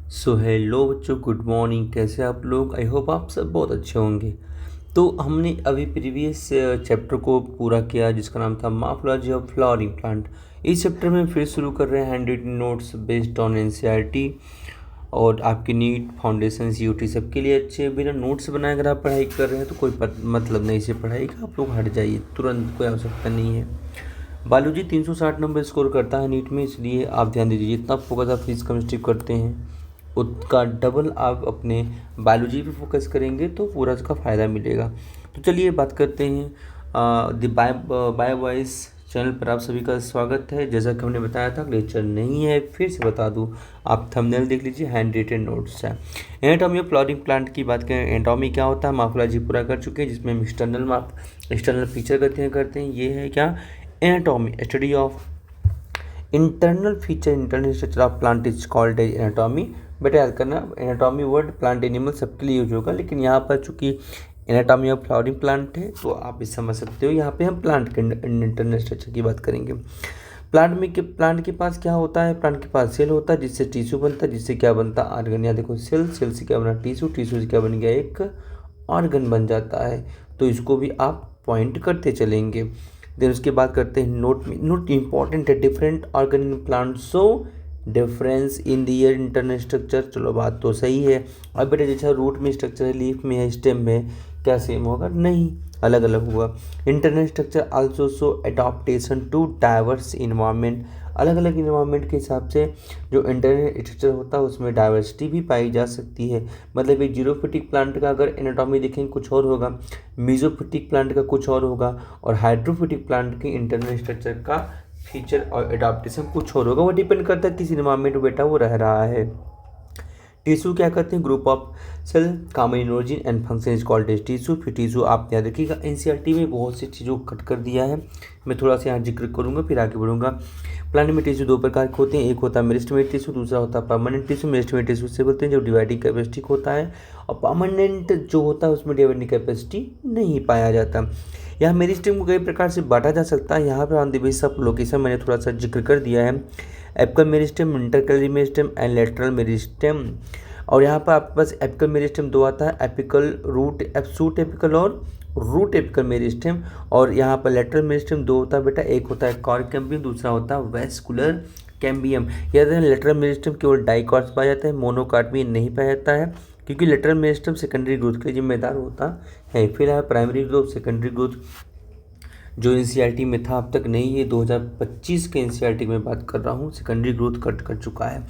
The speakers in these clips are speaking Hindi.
सो हेलो बच्चों, गुड मॉर्निंग। कैसे आप लोग? आई होप आप सब बहुत अच्छे होंगे। तो हमने अभी प्रीवियस चैप्टर को पूरा किया जिसका नाम था मॉर्फोलॉजी ऑफ फ्लावरिंग प्लांट। इस चैप्टर में फिर शुरू कर रहे हैं hand written notes based on NCERT. और आपकी नीट फाउंडेशन सीयूटी सबके लिए अच्छे। बिना नोट्स बनाए अगर आप पढ़ाई कर रहे हैं तो कोई मतलब नहीं से पढ़ाई का। आप लोग हट जाइए तुरंत, कोई आवश्यकता नहीं है। बायोलॉजी 360 नंबर स्कोर करता है नीट में, इसलिए आप ध्यान दीजिए। जितना फोकस आप फिजिक्स केमिस्ट्री करते हैं उसका डबल आप अपने बायोलॉजी पे फोकस करेंगे तो पूरा उसका फ़ायदा मिलेगा। तो चलिए बात करते हैं। द बायो वॉइस चैनल पर आप सभी का स्वागत है। जैसा कि हमने बताया था लेक्चर नहीं है, फिर से बता दूं, आप थंबनेल देख लीजिए, हैंड रिटन नोट्स है। एनाटॉमी ऑफ फ्लावरिंग प्लांट की बात करें, एनाटॉमी क्या होता है, मॉर्फोलॉजी पूरा कर चुके हैं जिसमें हम एक्सटर्नल फीचर करते हैं। ये है क्या? Anatomy, study of internal feature, internal structure of plant is called as anatomy. बेटा याद करना, एनाटॉमी वर्ड प्लांट एनिमल सबके लिए यूज होगा, लेकिन यहाँ पर चूंकि एनाटॉमी ऑफ फ्लावरिंग प्लांट है तो आप इस समझ सकते हो। यहाँ पे हम प्लांट के इंटरनल स्ट्रक्चर की बात करेंगे। प्लांट के पास क्या होता है? प्लांट के पास सेल होता है जिससे टिश्यू बनता है, जिससे क्या बनता है? ऑर्गन। यहाँ देखो, सेल से क्या बना? टिश्यू से क्या बन गया? एक ऑर्गन बन जाता है। तो इसको भी आप पॉइंट करते चलेंगे। देन उसके बाद करते हैं नोट में। नोट इंपॉर्टेंट है, different organ in plant so difference in their internal structure. चलो बात तो सही है। अब बेटा जैसा रूट में स्ट्रक्चर है, लीफ में है, स्टेम में, क्या सेम होगा? नहीं, अलग अलग होगा। Internal structure also show adaptation to diverse environment. अलग अलग इन्वायरमेंट के हिसाब से जो इंटरनल स्ट्रक्चर होता है उसमें डाइवर्सिटी भी पाई जा सकती है। मतलब एक जीरोफिटिक प्लांट का अगर एनाटॉमी देखेंगे कुछ और होगा, मीजोफिटिक प्लांट का कुछ और होगा, और हाइड्रोफिटिक प्लांट के इंटरनल स्ट्रक्चर का फीचर और एडाप्टेशन कुछ और होगा। वो डिपेंड करता है किस इन्वायरमेंट में बेटा वो रह रहा है। टिश्यू क्या करते हैं? Group of cell, common origin and function is called as tissue. फिर टिश्यू आप याद रखिएगा, एनसीईआरटी में बहुत सी चीज़ों को कट कर दिया है। मैं थोड़ा सा यहाँ जिक्र करूँगा फिर आगे बढ़ूँगा। प्लांट में टिश्यू दो प्रकार के होते हैं, एक होता है मेरिस्टेमेटिक टिश्यू, दूसरा होता है परमानेंट टिश्यू। मेरिस्टेमेटिक टिश्यू से बोलते हैं जब डिवाइडिंग कैपेसिटी होता है, और परमानेंट जो होता है उसमें डिवाइडिंग कैपेसिटी नहीं पाया जाता। यहाँ मेरिस्टेम को कई प्रकार से बांटा जा सकता है। यहाँ पर on the basis of location मैंने थोड़ा सा जिक्र कर दिया है। Apical meristem, intercalary meristem and lateral meristem. और यहाँ पर आपके पास एपिकल मेरिस्टेम दो आता है, एपिकल रूट, सूट एपिकल और रूट एपिकल मेरिस्टेम। और यहाँ पर लेटरल मेरिस्टेम दो होता है बेटा, एक होता है कॉर्ड कैम्बियम, दूसरा होता है वेस्कुलर कैम्बियम। याद है, लेटरल मेरिस्टेम केवल डाइकॉट्स पाया जाता है, मोनोकॉट में नहीं पाया जाता है, क्योंकि लेटरल मेरिस्टेम सेकेंडरी ग्रोथ के लिए जिम्मेदार होता है। फिलहाल प्राइमरी ग्रोथ, सेकेंडरी ग्रोथ जो एनसीईआरटी में था अब तक नहीं है। 2025 के एनसीईआरटी में बात कर रहा हूँ, सेकेंडरी ग्रोथ कट कर चुका है।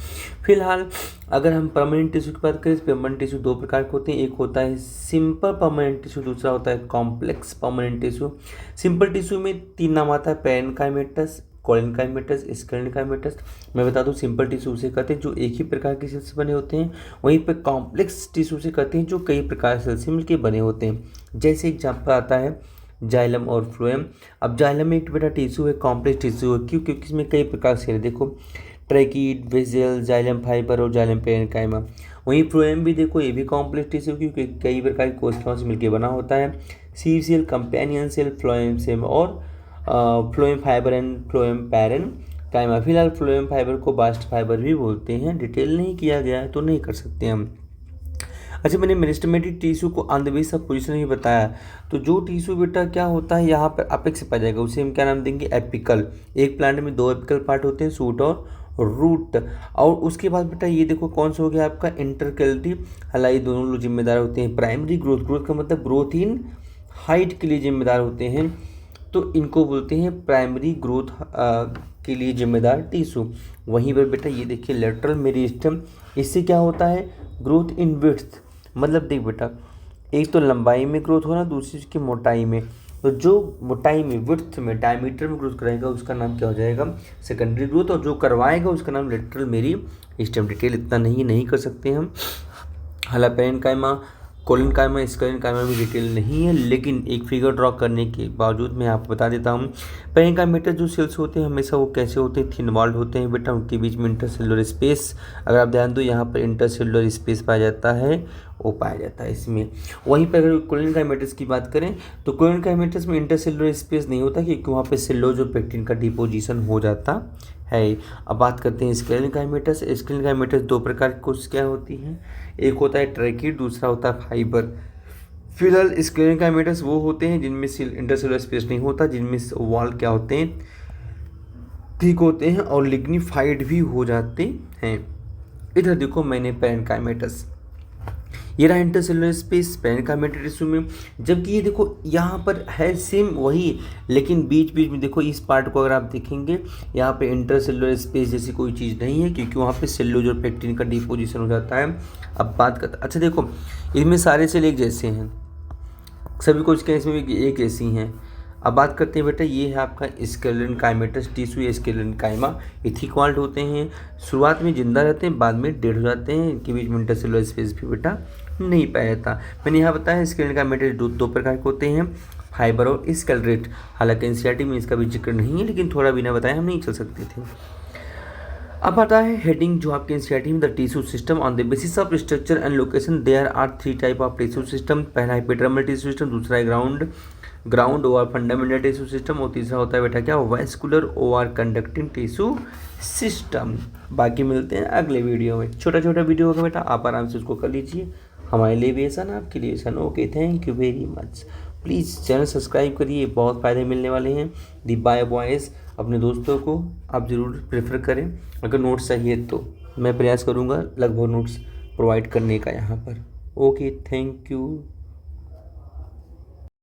फिलहाल अगर हम परमानेंट टिश्यू की बात करें, परमानेंट टिश्यू दो प्रकार के होते हैं, एक होता है सिंपल परमानेंट टिश्यू, दूसरा होता है complex permanent tissue. Simple tissue में तीन नाम आता है, पेरेन्काइमेटस, कोलिनकाइमेटस, स्क्लेरोकाइमेटस। मैं बता दूं, सिंपल टिश्यू से कहते हैं जो एक ही प्रकार के सेल से बने होते हैं, वहीं पे कॉम्प्लेक्स टिश्यू से कहते हैं जो कई प्रकार के सेल से मिलकर बने होते हैं। जैसे एग्जाम्पल आता है जाइलम और फ्लोएम। अब जाइलम एक बेटा टिश्यू है, कॉम्प्लेक्स टिश्यू है। क्यों? क्योंकि इसमें कई प्रकार से है। देखो, ट्रैकीड, वेसल, जाइलम फाइबर और जाइलम पेरेन्काइमा। वहीं फ्लोएम भी देखो, ये भी कॉम्प्लेक्स टिश्यू क्योंकि कई प्रकार की कोशिकाओं से मिलकर बना होता है। Sieve cell, companion cell, phloem cell और phloem fibre and phloem parenchyma. फिलहाल फ्लोएम फाइबर को बास्ट फाइबर भी बोलते हैं। डिटेल नहीं किया गया है तो नहीं कर सकते हम। अच्छा, मैंने मेरिस्टेमेटिक टिश्यू को on the basis of position ही बताया। तो जो टिश्यू बेटा क्या होता है यहाँ पर अपेक्स पाया जाएगा, उसे हम क्या नाम देंगे? एपिकल। एक प्लांट में दो एपिकल पार्ट होते हैं, सूट और रूट। और उसके बाद बेटा ये देखो कौन सा हो गया आपका? इंटरकैलरी। हालांकि दोनों लोग जिम्मेदार होते हैं प्राइमरी ग्रोथ, ग्रोथ का मतलब ग्रोथ इन हाइट के लिए जिम्मेदार होते हैं, तो इनको बोलते हैं प्राइमरी ग्रोथ के लिए जिम्मेदार टिश्यू। वहीं पर बेटा ये देखिए लेटरल मेरिस्टेम, इससे क्या होता है? Growth in width. मतलब देख बेटा, एक तो लंबाई में ग्रोथ होना, दूसरी उसकी मोटाई में। तो जो मोटाई में, विड्थ में, डायमीटर में ग्रोथ कराएगा उसका नाम क्या हो जाएगा? Secondary growth. और जो करवाएगा उसका नाम लेटरल मेरिस्टेम। डिटेल इतना नहीं कर सकते हम। हालांकि पेरेन्काइमा, कोलिनकाइमा, स्क्लेरोकाइमा में डिटेल नहीं है, लेकिन एक फिगर ड्रॉ करने के बावजूद मैं आपको बता देता हूँ। पेरेन्काइमेटस जो सेल्स होते हैं हमेशा वो कैसे होते हैं? थिन वॉल्ड होते हैं बेटा, उनके बीच में इंटरसेलुलर स्पेस, अगर आप ध्यान दो यहाँ पर इंटरसेलुलर स्पेस पाया जाता है, वो पाया जाता है इसमें। वहीं पर अगर कोलिनकाइमेटस की बात करें तो कोलिनकाइमेटस में इंटरसेलुलर स्पेस नहीं होता, क्योंकि वहाँ पर सेल्यूलोज और पेक्टिन का डिपोजिशन हो जाता है। अब बात करते हैं स्केलेटन काइमेटस। स्केलेटन काइमेटस दो प्रकार की कोशिकाएं होती हैं, एक होता है ट्रैकीड, दूसरा होता है फाइबर। फिलहाल स्केलेटन काइमेटस वो होते हैं जिनमें इंटरसेलुलर स्पेस नहीं होता, जिनमें वॉल क्या होते हैं, ठीक होते हैं और लिग्निफाइड भी हो जाते हैं। इधर देखो मैंने पैरेन्काइमेटस, ये रहा इंटरसेलुलर स्पेस पैरेन्काइमेटिक टिश्यू में, जबकि ये देखो यहाँ पर है सेम वही, लेकिन बीच बीच में देखो इस पार्ट को अगर आप देखेंगे यहाँ पे इंटरसेलुलर स्पेस जैसी कोई चीज़ नहीं है, क्योंकि वहाँ पे सेल्यूलोज और पेक्टिन का डिपोजिशन हो जाता है। अब बात करते, अच्छा देखो इनमें सारे सेल एक जैसे हैं, सभी कोशिकाएं इसमें भी एक ऐसी हैं। अब बात करते हैं बेटा, ये है आपका स्केलेटन काइमेटस टिश्यू या स्केलेटन काइमा। ये थिक वॉल्ड होते हैं, शुरुआत में जिंदा रहते हैं, बाद में डेड हो जाते हैं। इनके बीच में इंटरसेलुलर स्पेस भी बेटा नहीं पाया जाता। मैंने यहाँ बताया स्केलेटन काइमेटस दो प्रकार के होते हैं, फाइबर और स्केलेरेट। हालांकि एनसीईआरटी में इसका भी जिक्र नहीं है, लेकिन थोड़ा बिना बताए हम नहीं चल सकते थे। अब आता है हेडिंग जो आपके एनसीईआरटी में, the tissue system on the basis of structure and location there are 3 type of tissue system. पहला है एपिडर्मल टिश्यू सिस्टम, दूसरा है ग्राउंड और फंडामेंटल टिश्यू सिस्टम, और तीसरा होता है बेटा क्या, वैस्कुलर और कंडक्टिंग टिश्यू सिस्टम। बाकी मिलते हैं अगले वीडियो में, छोटा छोटा वीडियो होगा बेटा, आप आराम से उसको कर लीजिए, हमारे लिए भी आसान, आपके लिए आसान। Okay, thank you very much. Please channel subscribe करिए, बहुत फ़ायदे मिलने वाले हैं। दी बाय बॉयज़ अपने दोस्तों को आप ज़रूर प्रेफर करें, अगर नोट्स चाहिए तो मैं प्रयास करूँगा लगभग नोट्स प्रोवाइड करने का यहाँ पर। Okay, thank you.